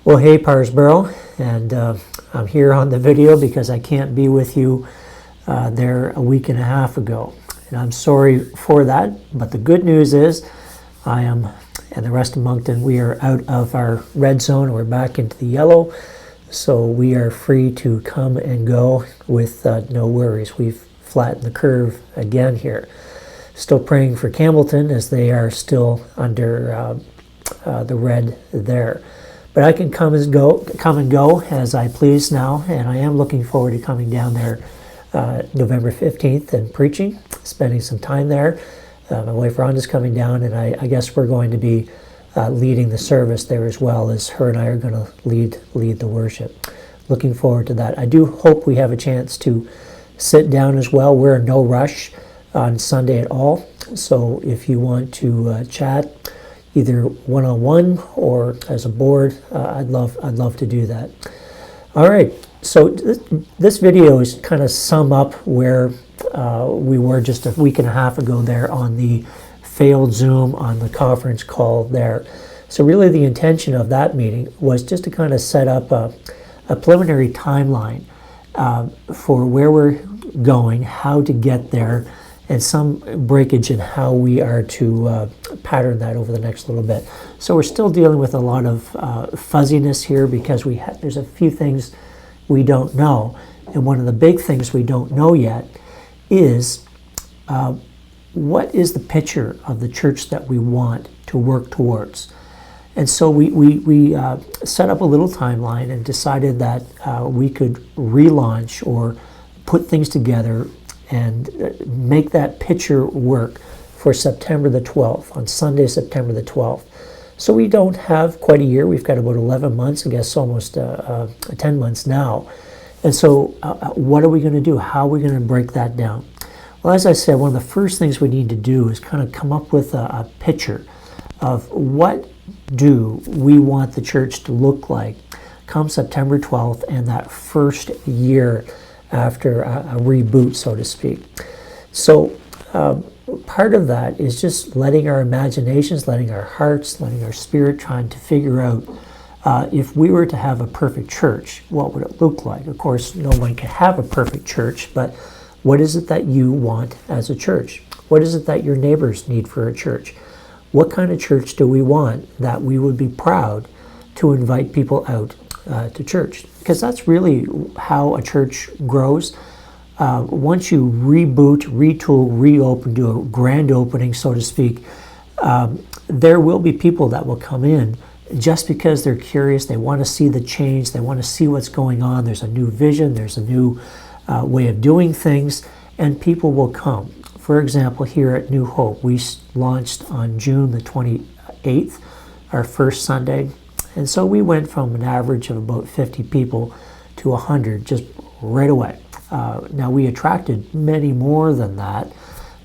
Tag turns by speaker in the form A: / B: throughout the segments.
A: Well, hey Parrsboro, and I'm here on the video because I can't be with you there a week and a half ago. And I'm sorry for that, but the good news is I am, and the rest of Moncton, we are out of our red zone. We're back into the yellow, so we are free to come and go with no worries. We've flattened the curve again here. Still praying for Campbellton as they are still under the red there. But I can come and go as I please now, and I am looking forward to coming down there November 15th and preaching, spending some time there. My wife Rhonda's coming down, and I guess we're going to be leading the service there as well, as her and I are going to lead the worship. Looking forward to that. I do hope we have a chance to sit down as well. We're in no rush on Sunday at all, so if you want to chat, either one-on-one or as a board, I'd love to do that. All right, so this video is kind of sum up where we were just a week and a half ago there on the failed Zoom on the conference call there. So really the intention of that meeting was just to kind of set up a preliminary timeline for where we're going, how to get there, and some breakage in how we are to pattern that over the next little bit. So we're still dealing with a lot of fuzziness here because there's a few things we don't know. And one of the big things we don't know yet is what is the picture of the church that we want to work towards. And so we set up a little timeline and decided that we could relaunch or put things together and make that picture work for September the 12th, on Sunday, September the 12th. So we don't have quite a year. We've got about 11 months, I guess almost 10 months now. And so what are we going to do? How are we going to break that down? Well, as I said, one of the first things we need to do is kind of come up with a picture of what do we want the church to look like come September 12th and that first year after a reboot, so to speak. So part of that is just letting our imaginations, letting our hearts, letting our spirit trying to figure out if we were to have a perfect church, what would it look like? Of course, no one can have a perfect church, but what is it that you want as a church? What is it that your neighbors need for a church? What kind of church do we want that we would be proud to invite people out to church? Because that's really how a church grows. Once you reboot, retool, reopen, do a grand opening, so to speak, there will be people that will come in just because they're curious. They want to see the change. They want to see what's going on. There's a new vision. There's a new way of doing things, and people will come. For example, here at New Hope, we launched on June the 28th, our first Sunday. And so we went from an average of about 50 people to 100 just right away. Now we attracted many more than that.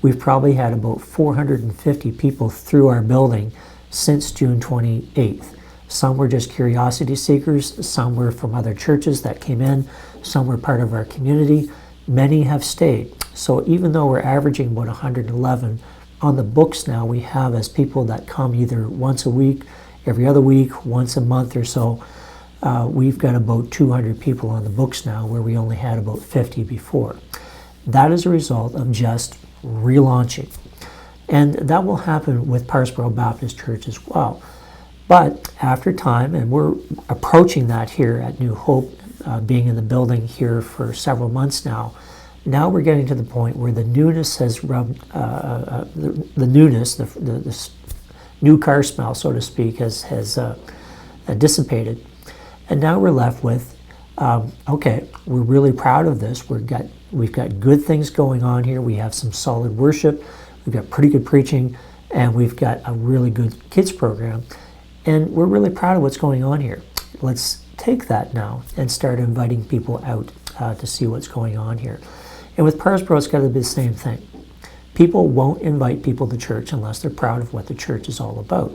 A: We've probably had about 450 people through our building since June 28th. Some were just curiosity seekers, some were from other churches that came in, some were part of our community. Many have stayed. So even though we're averaging about 111 on the books now, we have as people that come either once a week, every other week, once a month or so. We've got about 200 people on the books now, where we only had about 50 before. That is a result of just relaunching. And that will happen with Parrsboro Baptist Church as well. But after time, and we're approaching that here at New Hope, being in the building here for several months now, now we're getting to the point where the newness has rubbed, the newness, the new car smell, so to speak, has dissipated. And now we're left with, okay, we're really proud of this. We've got good things going on here. We have some solid worship. We've got pretty good preaching, and we've got a really good kids program. And we're really proud of what's going on here. Let's take that now and start inviting people out to see what's going on here. And with Parrsboro, it's got to be the same thing. People won't invite people to church unless they're proud of what the church is all about.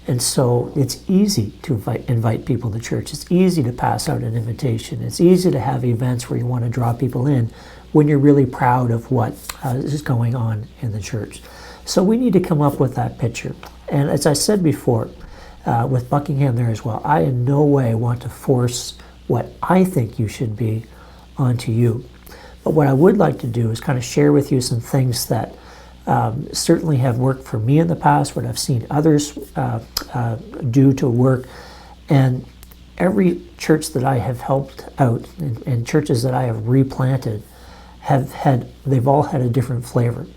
A: And so it's easy to invite people to church. It's easy to pass out an invitation. It's easy to have events where you want to draw people in when you're really proud of what is going on in the church. So we need to come up with that picture. And as I said before, with Buckingham there as well. I in no way want to force what I think you should be onto you. But what I would like to do is kind of share with you some things that certainly have worked for me in the past, what I've seen others do to work. And every church that I have helped out and churches that I have replanted they've all had a different flavor.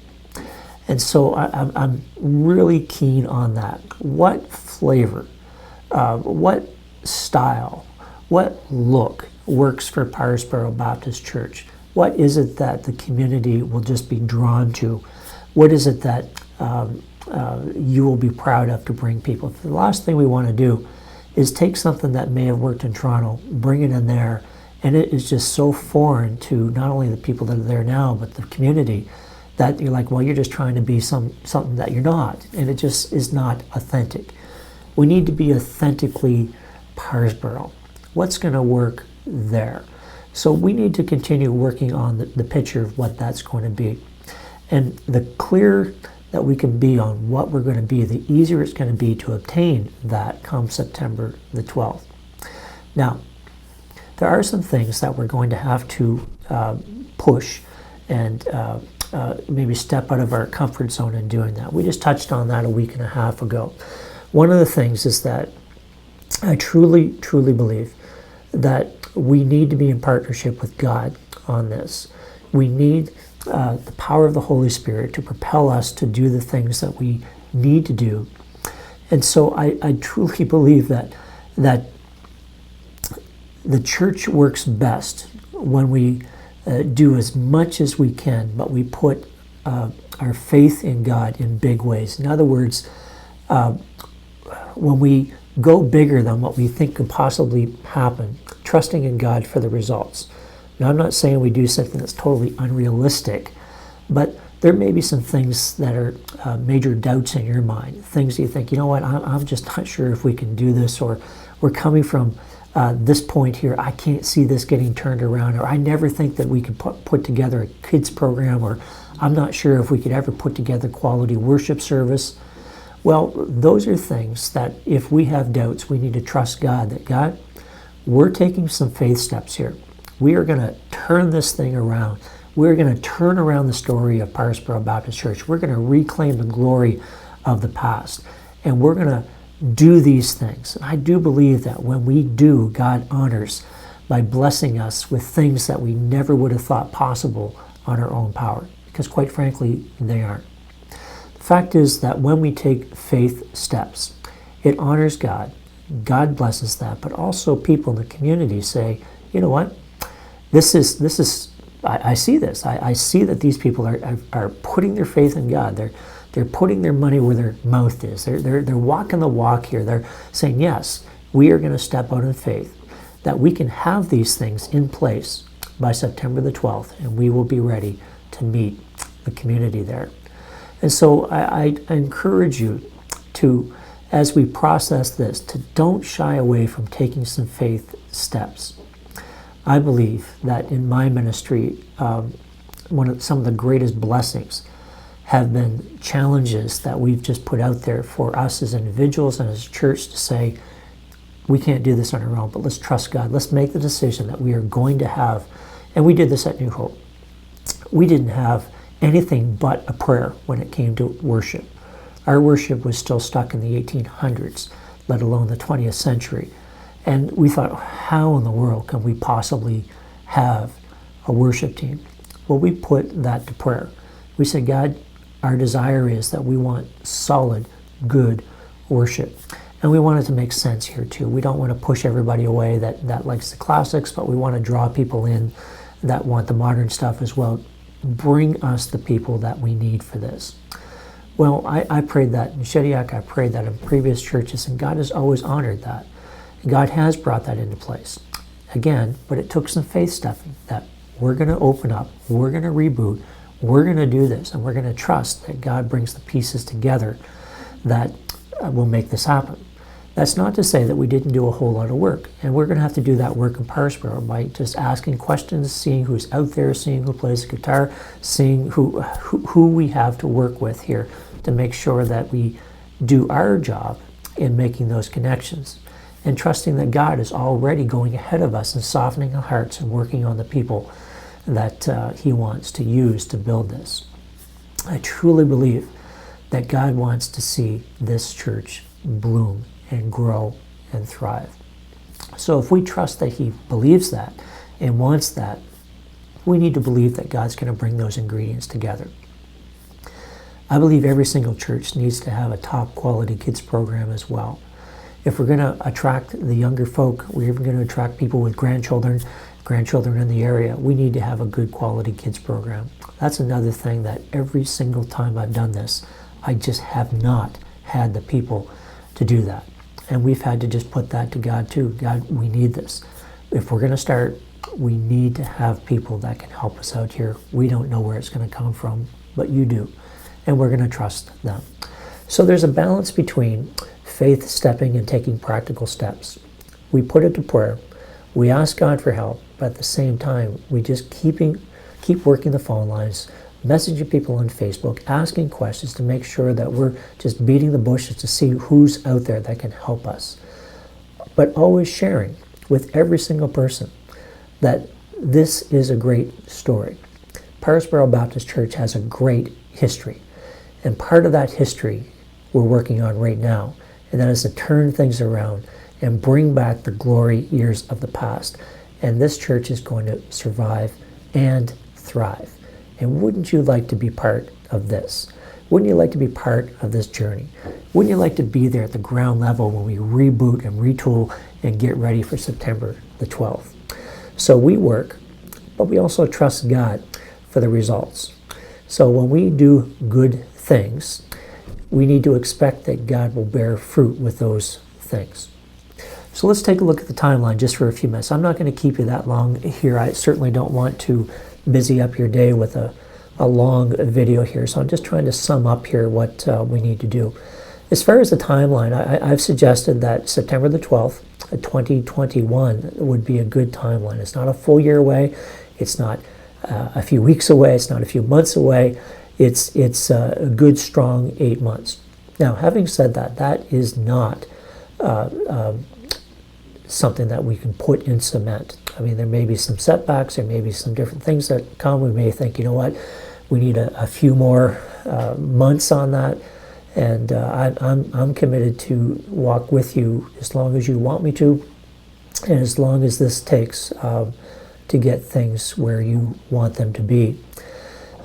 A: And so I'm really keen on that. What flavor, what style, what look works for Parrsboro Baptist Church? What is it that the community will just be drawn to? What is it that you will be proud of to bring people? The last thing we want to do is take something that may have worked in Toronto, bring it in there, and it is just so foreign to not only the people that are there now, but the community, that you're like, well, you're just trying to be something that you're not, and it just is not authentic. We need to be authentically Parrsboro. What's going to work there? So we need to continue working on the picture of what that's going to be. And the clearer that we can be on what we're going to be, the easier it's going to be to obtain that come September the 12th. Now, there are some things that we're going to have to push and maybe step out of our comfort zone in doing that. We just touched on that a week and a half ago. One of the things is that I truly, truly believe that we need to be in partnership with God on this. We need the power of the Holy Spirit to propel us to do the things that we need to do. And so I truly believe that the church works best when we do as much as we can, but we put our faith in God in big ways. In other words, when we go bigger than what we think could possibly happen, trusting in God for the results. Now, I'm not saying we do something that's totally unrealistic, but there may be some things that are major doubts in your mind, things you think, you know what, I'm just not sure if we can do this, or we're coming from this point here, I can't see this getting turned around, or I never think that we could put together a kids program, or I'm not sure if we could ever put together quality worship service. Well, those are things that if we have doubts, we need to trust God, that God, we're taking some faith steps here. We are going to turn this thing around. We're going to turn around the story of Parrsboro Baptist Church. We're going to reclaim the glory of the past. And we're going to do these things. And I do believe that when we do, God honors by blessing us with things that we never would have thought possible on our own power. Because quite frankly, they aren't. The fact is that when we take faith steps, it honors God. God blesses that, but also people in the community say, you know what? This is. I see this. I see that these people are putting their faith in God. They're putting their money where their mouth is. They're walking the walk here. They're saying, yes, we are going to step out in faith, that we can have these things in place by September the 12th, and we will be ready to meet the community there. And so I encourage you to, as we process this, to don't shy away from taking some faith steps. I believe that in my ministry, some of the greatest blessings have been challenges that we've just put out there for us as individuals and as a church to say, we can't do this on our own, but let's trust God. Let's make the decision that we are going to have, and we did this at New Hope. We didn't have anything but a prayer when it came to worship. Our worship was still stuck in the 1800s, let alone the 20th century. And we thought, how in the world can we possibly have a worship team? Well, we put that to prayer. We said, God, our desire is that we want solid, good worship. And we want it to make sense here too. We don't want to push everybody away that likes the classics, but we want to draw people in that want the modern stuff as well. Bring us the people that we need for this. Well, I prayed that in Shediac, I prayed that in previous churches, and God has always honored that. God has brought that into place. Again, but it took some faith stepping, that we're going to open up, we're going to reboot, we're going to do this, and we're going to trust that God brings the pieces together that will make this happen. That's not to say that we didn't do a whole lot of work, and we're going to have to do that work in Parrsboro by just asking questions, seeing who's out there, seeing who plays the guitar, seeing who we have to work with here to make sure that we do our job in making those connections, and trusting that God is already going ahead of us and softening our hearts and working on the people that He wants to use to build this. I truly believe that God wants to see this church bloom and grow and thrive. So if we trust that He believes that and wants that, we need to believe that God's going to bring those ingredients together. I believe every single church needs to have a top quality kids program as well. If we're going to attract the younger folk, we're even going to attract people with grandchildren in the area, we need to have a good quality kids program. That's another thing that every single time I've done this, I just have not had the people to do that. And we've had to just put that to God too. God, we need this. If we're going to start, we need to have people that can help us out here. We don't know where it's going to come from, but you do. And we're going to trust them. So there's a balance between faith stepping and taking practical steps. We put it to prayer. We ask God for help, but at the same time, we just keep working the phone lines, messaging people on Facebook, asking questions to make sure that we're just beating the bushes to see who's out there that can help us. But always sharing with every single person that this is a great story. Parrsboro Baptist Church has a great history. And part of that history we're working on right now, and that is to turn things around and bring back the glory years of the past. And this church is going to survive and thrive. And wouldn't you like to be part of this? Wouldn't you like to be part of this journey? Wouldn't you like to be there at the ground level when we reboot and retool and get ready for September the 12th? So we work, but we also trust God for the results. So when we do good things, we need to expect that God will bear fruit with those things. So let's take a look at the timeline just for a few minutes. I'm not going to keep you that long here. I certainly don't want to busy up your day with a long video here. So I'm just trying to sum up here what we need to do. As far as the timeline, I've suggested that September the 12th, 2021 would be a good timeline. It's not a full year away. It's not a few weeks away. It's not a few months away. It's a good, strong 8 months. Now, having said that, that is not something that we can put in cement. I mean, there may be some setbacks, there may be some different things that come. We may think, you know what, we need a few more months on that. And I'm committed to walk with you as long as you want me to, and as long as this takes to get things where you want them to be.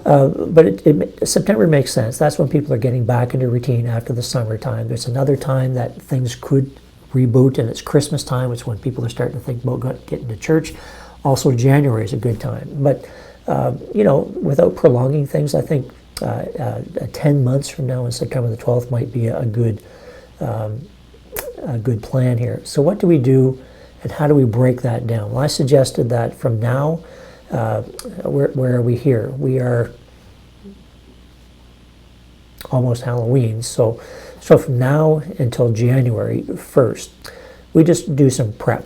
A: But September makes sense. That's when people are getting back into routine after the summertime. There's another time that things could reboot, and it's Christmas time. It's when people are starting to think about getting to church. Also, January is a good time. But, without prolonging things, I think 10 months from now on September the 12th might be a good plan here. So what do we do, and how do we break that down? Well, I suggested that from now, where are we here? We are almost Halloween. So from now until January 1st, we just do some prep.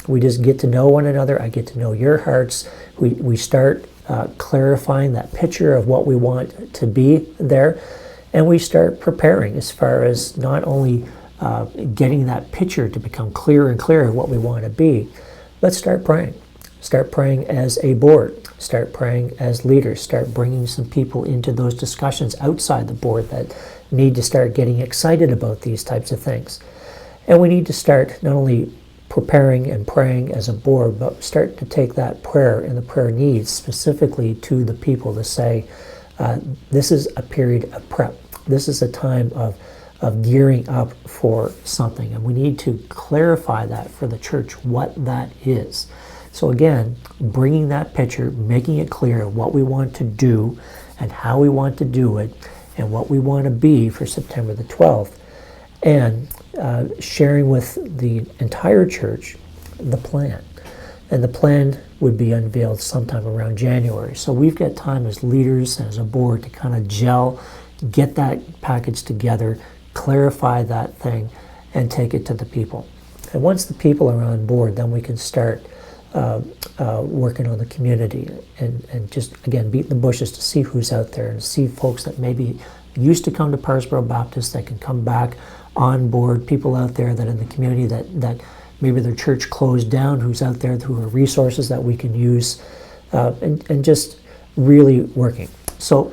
A: We just get to know one another. I get to know your hearts. We start clarifying that picture of what we want to be there. And we start preparing as far as not only getting that picture to become clearer and clearer of what we want to be, but start praying. Start praying as a board. Start praying as leaders. Start bringing some people into those discussions outside the board that need to start getting excited about these types of things. And we need to start not only preparing and praying as a board, but start to take that prayer and the prayer needs specifically to the people to say, this is a period of prep. This is a time of gearing up for something. And we need to clarify that for the church, what that is. So again, bringing that picture, making it clear what we want to do and how we want to do it and what we want to be for September the 12th, and sharing with the entire church the plan. And the plan would be unveiled sometime around January. So we've got time as leaders, as a board, to kind of gel, get that package together, clarify that thing, and take it to the people. And once the people are on board, then we can start working on the community and just, again, beat the bushes to see who's out there and see folks that maybe used to come to Parrsboro Baptist that can come back. onboard people out there that in the community that maybe their church closed down, who's out there, who are resources that we can use, and just really working. So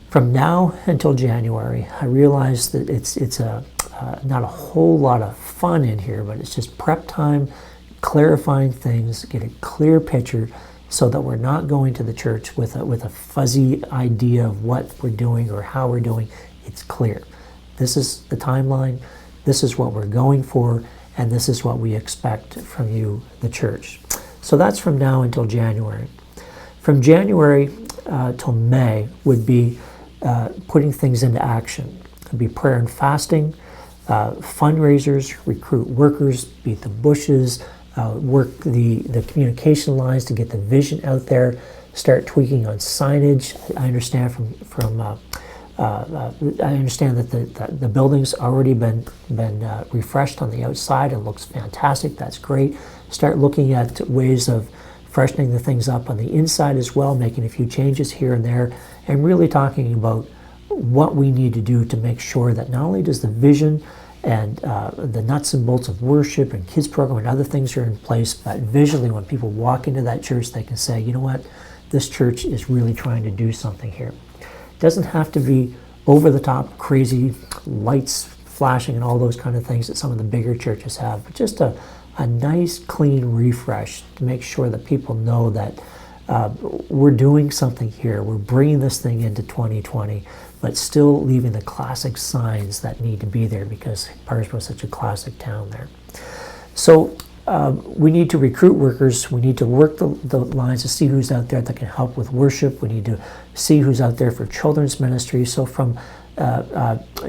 A: from now until January, I realize that it's not a whole lot of fun in here, but it's just prep time, clarifying things, get a clear picture so that we're not going to the church with a fuzzy idea of what we're doing or how we're doing. It's clear. This is the timeline, this is what we're going for, and this is what we expect from you, the church. So that's from now until January. From January till May would be putting things into action. It would be prayer and fasting, fundraisers, recruit workers, beat the bushes, work the communication lines to get the vision out there, start tweaking on signage. I understand I understand that the building's already been refreshed on the outside. It looks fantastic. That's great. Start looking at ways of freshening the things up on the inside as well, making a few changes here and there, and really talking about what we need to do to make sure that not only does the vision and the nuts and bolts of worship and kids program and other things are in place, but visually when people walk into that church, they can say, you know what, this church is really trying to do something here. It doesn't have to be over the top, crazy lights flashing and all those kind of things that some of the bigger churches have, but just a nice clean refresh to make sure that people know that we're doing something here. We're bringing this thing into 2020, but still leaving the classic signs that need to be there because Parrsboro is such a classic town there. So we need to recruit workers. We need to work the lines to see who's out there that can help with worship. We need to see who's out there for children's ministry. So from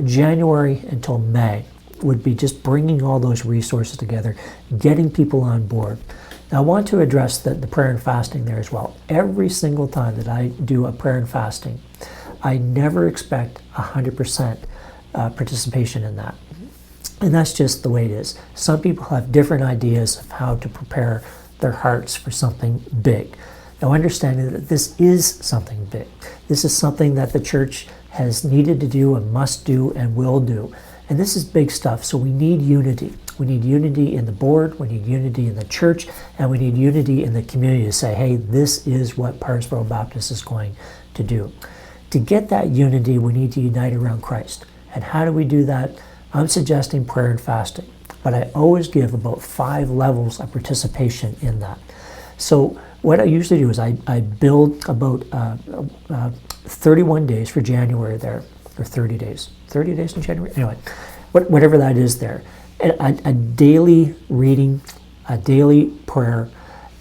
A: January until May would be just bringing all those resources together, getting people on board. Now I want to address the prayer and fasting there as well. Every single time that I do a prayer and fasting, I never expect 100% participation in that. And that's just the way it is. Some people have different ideas of how to prepare their hearts for something big. Now understanding that this is something big. This is something that the church has needed to do and must do and will do. And this is big stuff, so we need unity. We need unity in the board, we need unity in the church, and we need unity in the community to say, hey, this is what Parrsboro Baptist is going to do. To get that unity, we need to unite around Christ. And how do we do that? I'm suggesting prayer and fasting, but I always give about 5 levels of participation in that. So what I usually do is I build about 31 days for January there, or 30 days. 30 days in January? Anyway, whatever that is there. A daily reading, a daily prayer,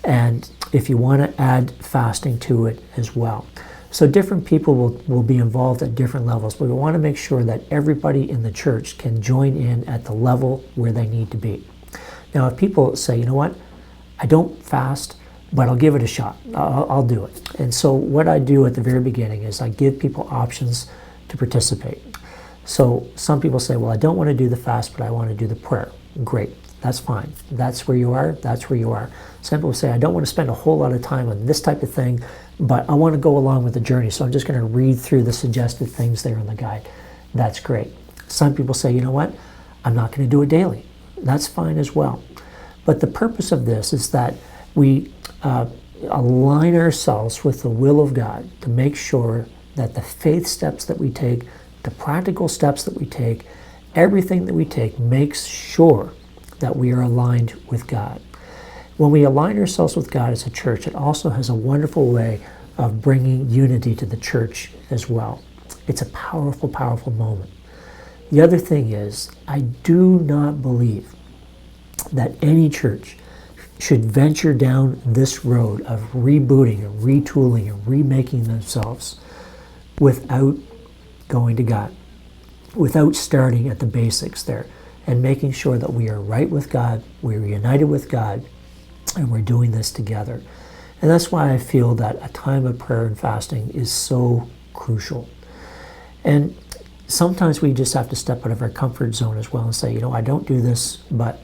A: and if you want to add fasting to it as well. So different people will be involved at different levels, but we want to make sure that everybody in the church can join in at the level where they need to be. Now, if people say, you know what, I don't fast, but I'll give it a shot. I'll do it. And so what I do at the very beginning is I give people options to participate. So some people say, well, I don't want to do the fast, but I want to do the prayer. Great, that's fine. That's where you are, that's where you are. Some people say, I don't want to spend a whole lot of time on this type of thing, but I want to go along with the journey, so I'm just going to read through the suggested things there in the guide. That's great. Some people say, you know what, I'm not going to do it daily. That's fine as well. But the purpose of this is that we align ourselves with the will of God to make sure that the faith steps that we take, the practical steps that we take, everything that we take makes sure that we are aligned with God. When we align ourselves with God as a church, it also has a wonderful way of bringing unity to the church as well. It's a powerful, powerful moment. The other thing is, I do not believe that any church should venture down this road of rebooting and retooling and remaking themselves without going to God, without starting at the basics there and making sure that we are right with God, we're united with God, and we're doing this together. And that's why I feel that a time of prayer and fasting is so crucial. And sometimes we just have to step out of our comfort zone as well and say, you know, I don't do this, but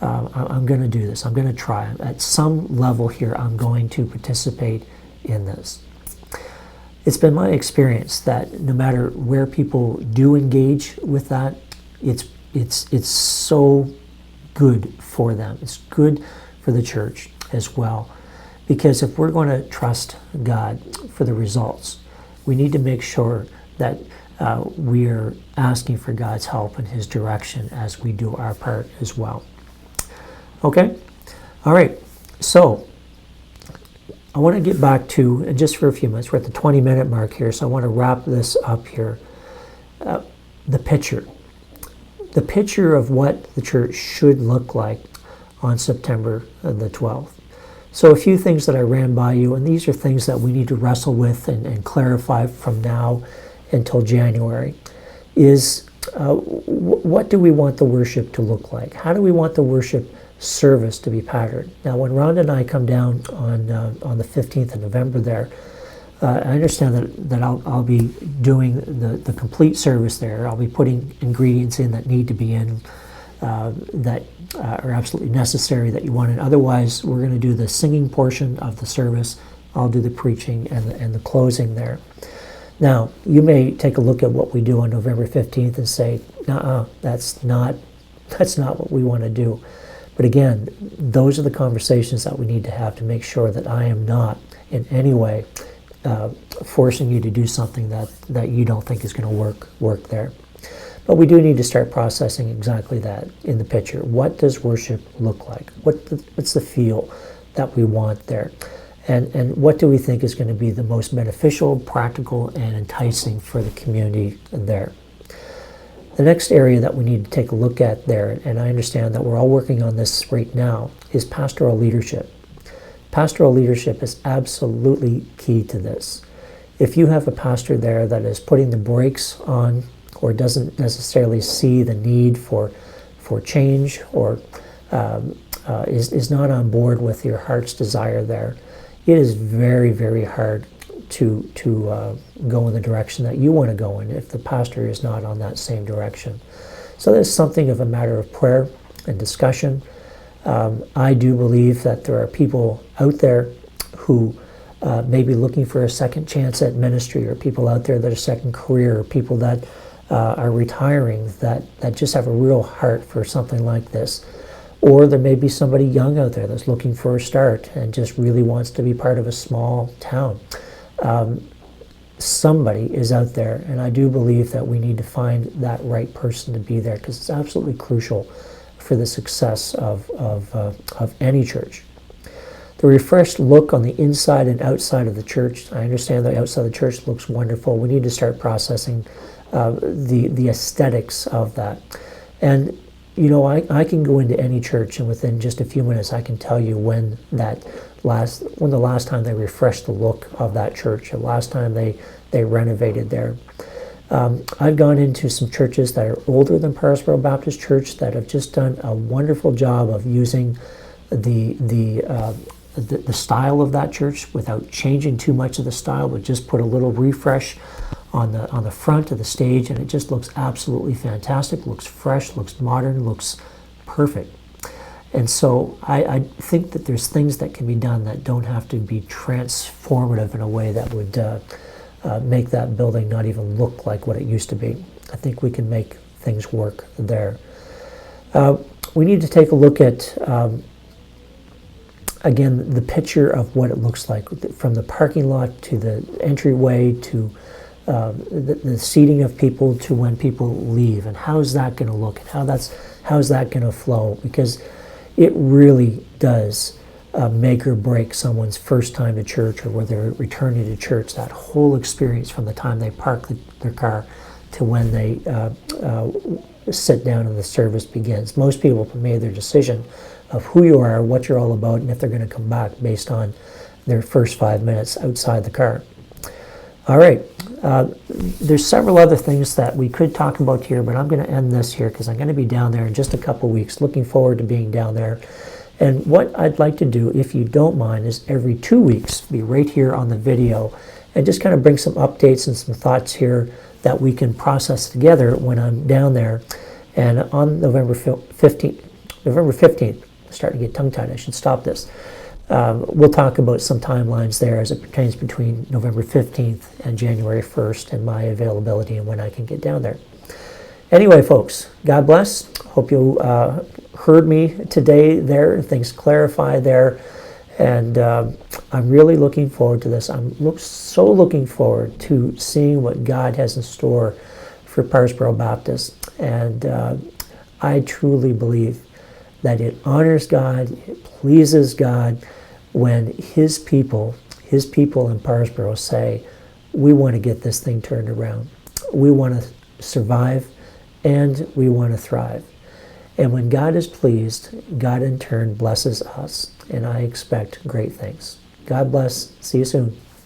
A: I'm going to do this. I'm going to try. At some level here, I'm going to participate in this. It's been my experience that no matter where people do engage with that, it's it's so good for them. It's good for the church as well. Because if we're going to trust God for the results, we need to make sure that we are asking for God's help and His direction as we do our part as well. Okay? All right. So, I want to get back to, and just for a few minutes, we're at the 20-minute mark here, so I want to wrap this up here. The picture. The picture of what the church should look like on September the 12th. So a few things that I ran by you, and these are things that we need to wrestle with and clarify from now until January, is what do we want the worship to look like? How do we want the worship service to be patterned? Now, when Rhonda and I come down on the 15th of November there, I understand that I'll be doing the complete service there. I'll be putting ingredients in that need to be in, that are absolutely necessary that you want in. Otherwise, we're going to do the singing portion of the service. I'll do the preaching and the closing there. Now, you may take a look at what we do on November 15th and say, that's not what we want to do. But again, those are the conversations that we need to have to make sure that I am not in any way forcing you to do something that you don't think is going to work there. But we do need to start processing exactly that in the picture. What does worship look like? What's the feel that we want there? And what do we think is going to be the most beneficial, practical, and enticing for the community there? The next area that we need to take a look at there, and I understand that we're all working on this right now, is pastoral leadership. Pastoral leadership is absolutely key to this. If you have a pastor there that is putting the brakes on or doesn't necessarily see the need for change, or is not on board with your heart's desire there, it is very, very hard to go in the direction that you want to go in if the pastor is not on that same direction. So there's something of a matter of prayer and discussion. I do believe that there are people out there who may be looking for a second chance at ministry, or people out there that are second career, or people that are retiring that just have a real heart for something like this. Or there may be somebody young out there that's looking for a start and just really wants to be part of a small town. Somebody is out there, and I do believe that we need to find that right person to be there, because it's absolutely crucial for the success of any church. The refreshed look on the inside and outside of the church. I understand the outside of the church looks wonderful. We need to start processing the aesthetics of that. And you know, I can go into any church, and within just a few minutes I can tell you when the last time they refreshed the look of that church, the last time they renovated there. I've gone into some churches that are older than Parrsboro Baptist Church that have just done a wonderful job of using the style of that church without changing too much of the style, but just put a little refresh on the front of the stage, and it just looks absolutely fantastic, looks fresh, looks modern, looks perfect. And so I think that there's things that can be done that don't have to be transformative in a way that would make that building not even look like what it used to be. I think we can make things work there. We need to take a look at again, the picture of what it looks like from the parking lot to the entryway to the seating of people to when people leave, and how's that going to look, and how's that going to flow, because it really does make or break someone's first time to church, or whether they're returning to church. That whole experience from the time they park their car to when they sit down and the service begins. Most people have made their decision of who you are, what you're all about, and if they're going to come back based on their first 5 minutes outside the car. All right, there's several other things that we could talk about here, but I'm going to end this here because I'm going to be down there in just a couple weeks. Looking forward to being down there. And what I'd like to do, if you don't mind, is every 2 weeks be right here on the video and just kind of bring some updates and some thoughts here that we can process together when I'm down there. And on November 15th, I'm starting to get tongue-tied, I should stop this. We'll talk about some timelines there as it pertains between November 15th and January 1st and my availability and when I can get down there. Anyway, folks, God bless. Hope you heard me today there. Things clarify there. And I'm really looking forward to this. I'm so looking forward to seeing what God has in store for Parrsboro Baptist. And I truly believe that it honors God, it pleases God when His people in Parrsboro say, we want to get this thing turned around. We want to survive and we want to thrive. And when God is pleased, God in turn blesses us. And I expect great things. God bless. See you soon.